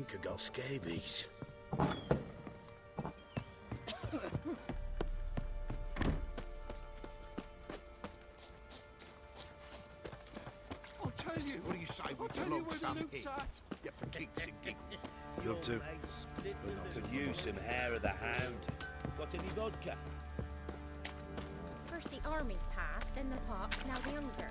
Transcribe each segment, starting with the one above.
think I got scabies. I'll tell you. What do you say I'll with tell your you lump where the sum loot's here? at. Yeah, for kicks and giggles. Love to. Could use some hair of the hound. Got any vodka? First the army's passed, then the pox, now the hunger.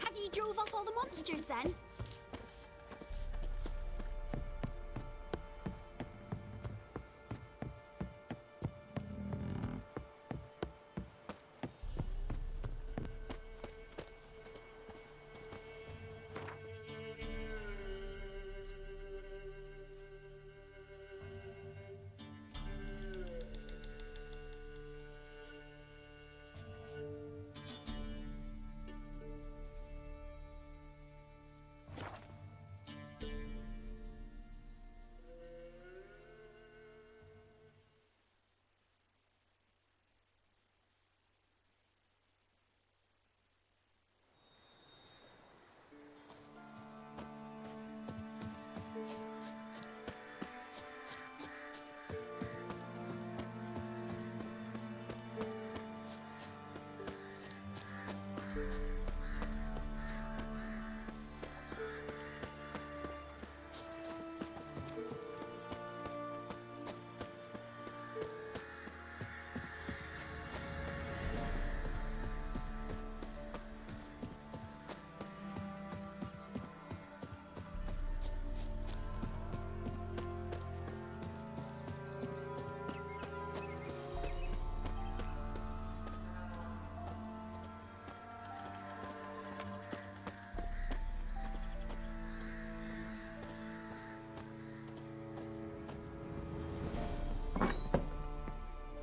Have you drove off all the monsters then?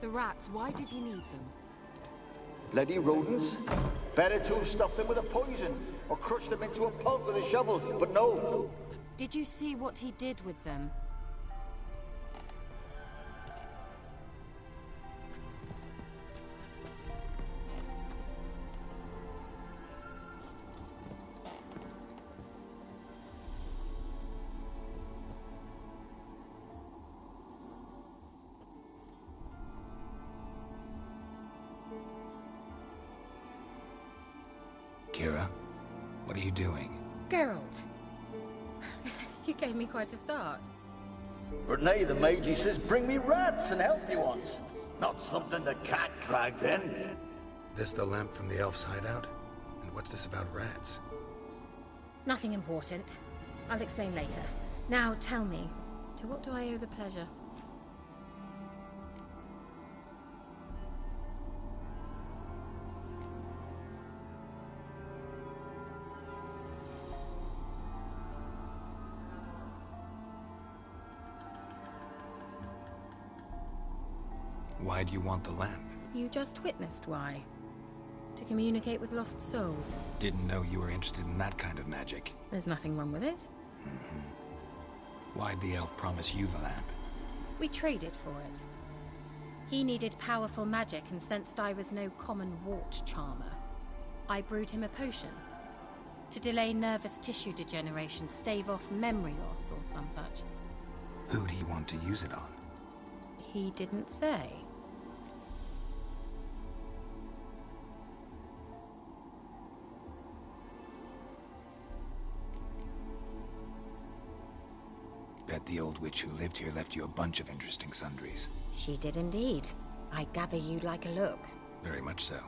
The rats, why did he need them? Bloody rodents. Better to have stuffed them with a poison, or crushed them into a pulp with a shovel, but no. Did you see what he did with them? What are you doing? Geralt. You gave me quite a start. But now the Magi says bring me rats and healthy ones. Not something the cat dragged in. This the lamp from the elf's hideout? And what's this about rats? Nothing important. I'll explain later. Now tell me, to what do I owe the pleasure? Why do you want the lamp? You just witnessed why. To communicate with lost souls. Didn't know you were interested in that kind of magic. There's nothing wrong with it. Why'd the elf promise you the lamp? We traded for it. He needed powerful magic and sensed I was no common wart charmer. I brewed him a potion. To delay nervous tissue degeneration, stave off memory loss or some such. Who'd he want to use it on? He didn't say. Bet the old witch who lived here left you a bunch of interesting sundries. She did indeed. I gather you'd like a look. Very much so.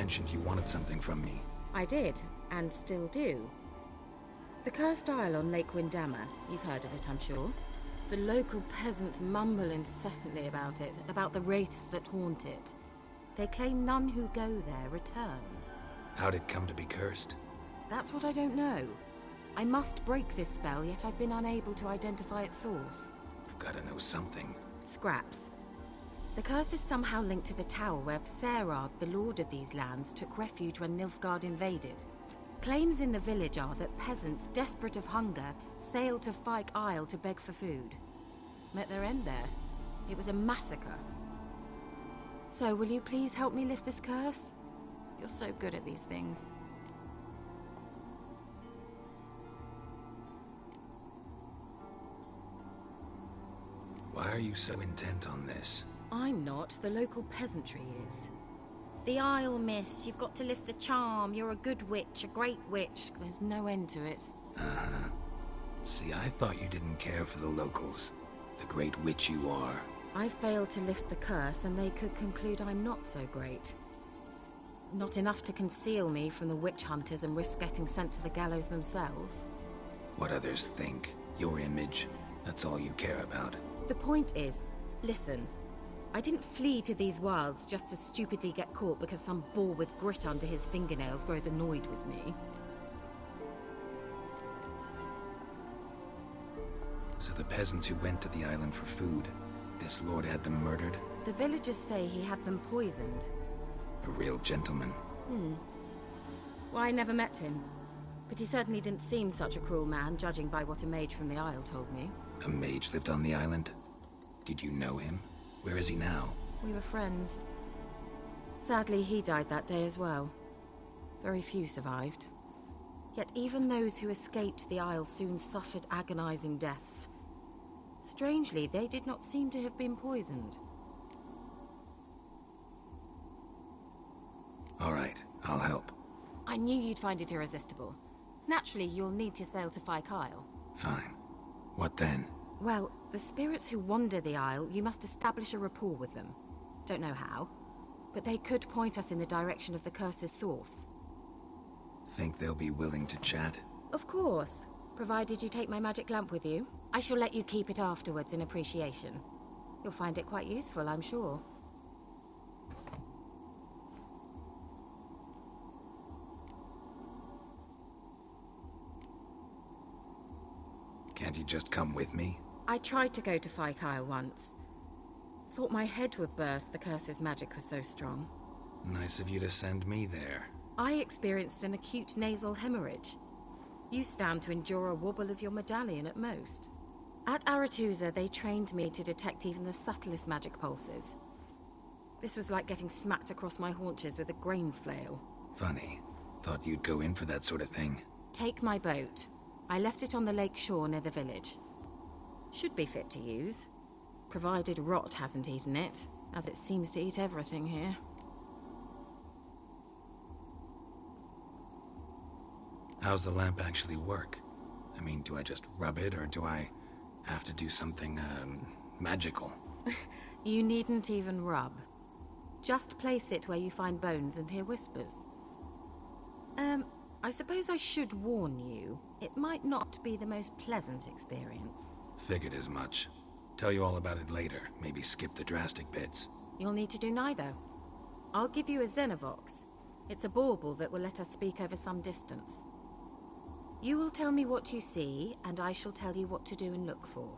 mentioned you wanted something from me. I did, and still do. The cursed isle on Lake Windammer. You've heard of it, I'm sure. The local peasants mumble incessantly about it, about the wraiths that haunt it. They claim none who go there return. How'd it come to be cursed? That's what I don't know. I must break this spell, yet I've been unable to identify its source. Gotta know something. Scraps. The curse is somehow linked to the tower where Serard, the lord of these lands, took refuge when Nilfgaard invaded. Claims in the village are that peasants, desperate of hunger, sailed to Fyke Isle to beg for food. Met their end there. It was a massacre. So, will you please help me lift this curse? You're so good at these things. Why are you so intent on this? I'm not. The local peasantry is. The Isle, miss. You've got to lift the charm. You're a good witch, a great witch. There's no end to it. Uh-huh. See, I thought you didn't care for the locals. The great witch you are. I failed to lift the curse, and they could conclude I'm not so great. Not enough to conceal me from the witch hunters and risk getting sent to the gallows themselves. What others think. Your image. That's all you care about. The point is, listen. I didn't flee to these wilds just to stupidly get caught because some boar with grit under his fingernails grows annoyed with me. So the peasants who went to the island for food, this lord had them murdered? The villagers say he had them poisoned. A real gentleman. Well, I never met him. But he certainly didn't seem such a cruel man, judging by what a mage from the Isle told me. A mage lived on the island? Did you know him? Where is he now? We were friends. Sadly, he died that day as well. Very few survived. Yet even those who escaped the Isle soon suffered agonizing deaths. Strangely, they did not seem to have been poisoned. All right, I'll help. I knew you'd find it irresistible. Naturally, you'll need to sail to Fyke Isle. Fine. What then? Well, the spirits who wander the Isle, you must establish a rapport with them. Don't know how, but they could point us in the direction of the curse's source. Think they'll be willing to chat? Of course, provided you take my magic lamp with you. I shall let you keep it afterwards in appreciation. You'll find it quite useful, I'm sure. Can't you just come with me? I tried to go to Fyke Isle once. Thought my head would burst, the curse's magic was so strong. Nice of you to send me there. I experienced an acute nasal hemorrhage. You stand to endure a wobble of your medallion at most. At Aretusa, they trained me to detect even the subtlest magic pulses. This was like getting smacked across my haunches with a grain flail. Funny. Thought you'd go in for that sort of thing. Take my boat. I left it on the lake shore near the village. Should be fit to use, provided rot hasn't eaten it, as it seems to eat everything here. How's the lamp actually work? I mean, do I just rub it, or do I have to do something, magical? You needn't even rub. Just place it where you find bones and hear whispers. I suppose I should warn you, it might not be the most pleasant experience. Figured as much. Tell you all about it later, maybe skip the drastic bits. You'll need to do neither. I'll give you a Xenovox. It's a bauble that will let us speak over some distance. You will tell me what you see, and I shall tell you what to do and look for.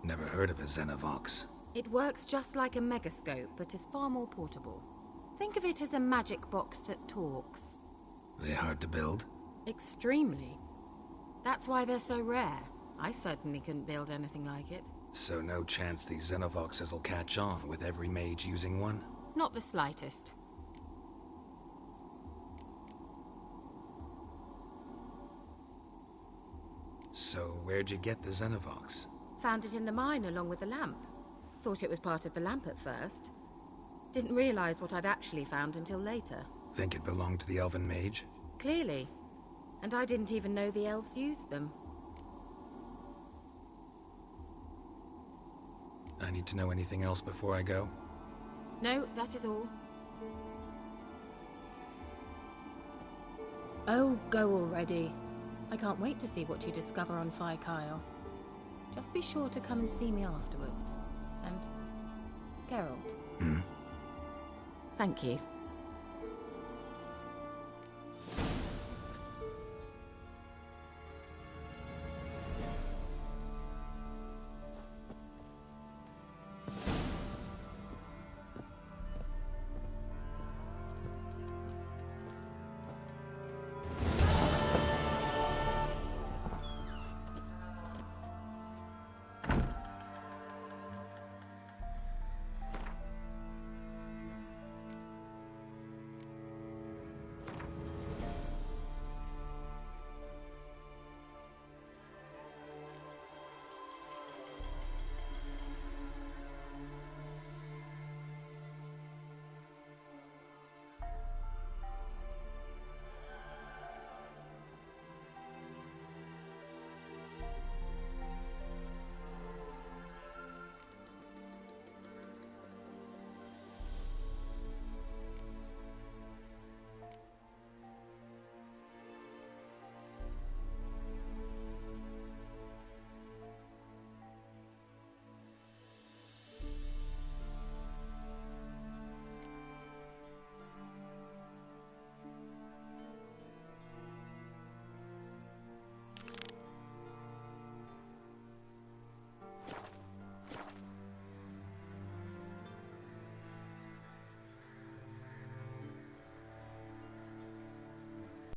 Never heard of a Xenovox. It works just like a megascope, but is far more portable. Think of it as a magic box that talks. They hard to build? Extremely. That's why they're so rare. I certainly couldn't build anything like it. So no chance these Xenovoxes will catch on with every mage using one? Not the slightest. So where'd you get the Xenovox? Found it in the mine along with the lamp. Thought it was part of the lamp at first. Didn't realize what I'd actually found until later. Think it belonged to the elven mage? Clearly. And I didn't even know the elves used them. I need to know anything else before I go? No, that is all. Oh, go already. I can't wait to see what you discover on Kyle. Just be sure to come and see me afterwards. And Geralt. Thank you.